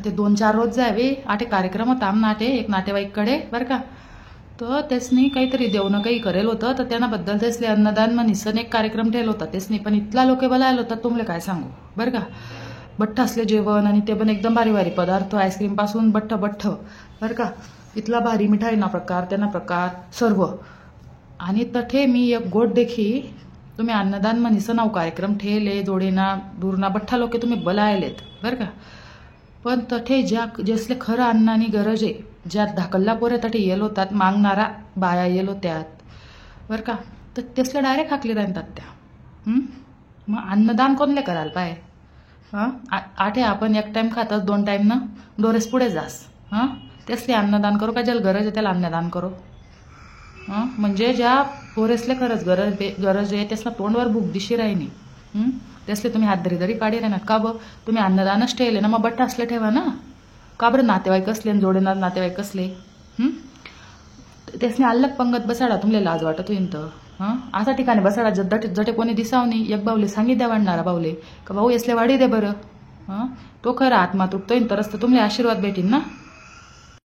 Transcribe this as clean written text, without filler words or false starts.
ते 2-4 रोज जावे आठे कार्यक्रम होता आमना आठे एक नातेवाईककडे बरं का. तर त्यासनी काहीतरी देवनं काही करेल होतं तर त्यांनाबद्दल त्यासले अन्नदान म्हणीसन एक कार्यक्रम ठेवला होता त्यासनी. पण इथला लोक बोलायला होता तुमले काय सांगू बरं का. बठ्ठ असले जेवण आणि ते पण एकदम भारी भारी पदार्थ आईस्क्रीम पासून बठ्ठ बरं का. इथला भारी मिठाईना प्रकार त्यांना प्रकार सर्व. आणि तठे मी एक गोड देखी तुम्ही अन्नदान म्हणीसन नाव कार्यक्रम ठेले जोडेना दूरना बठ्ठा लोके तुम्ही बोलायलेत बरं का. पण तठे ज्या जसले खरं अन्नानी गरज आहे ज्या धाकल्ला पोरे तठे येलो होतात मागणारा बाया येलो त्यात बरं का. तर तेसले डायरेक्ट हाकले राहतात त्या. मग अन्नदान कोणले करायला पाय. हां आठे आपण एक टाईम खातात 2 टाईम ना दोरेस पुढे जास. तेसले अन्नदान करू का ज्याला गरज आहे त्याला अन्नदान करू. म्हणजे ज्या पोरेसले खरंच गरज आहे त्यासला तोंडवर भूक दिशी राहिनी. त्यासले तुम्ही हात धरी काढी राहणार का ब. तुम्ही अन्नदानच ठेवले ना मग बट्टा असले ठेवा ना. का बरं नातेवाईक असले जोडेनार नातेवाईक असले. त्यासने अल्लग पंगत बसाडा तुमले लाज वाटत होईन तर. असा ठिकाणी बसाडा जटे कोणी दिसाव नाही. एक बाऊले सांगी द्या वाढणारा बाऊले का भाऊ यसले वाढी दे बरं. तो खरं आत्मा तुटतोय तरच तर तुमले आशीर्वाद भेटीन ना.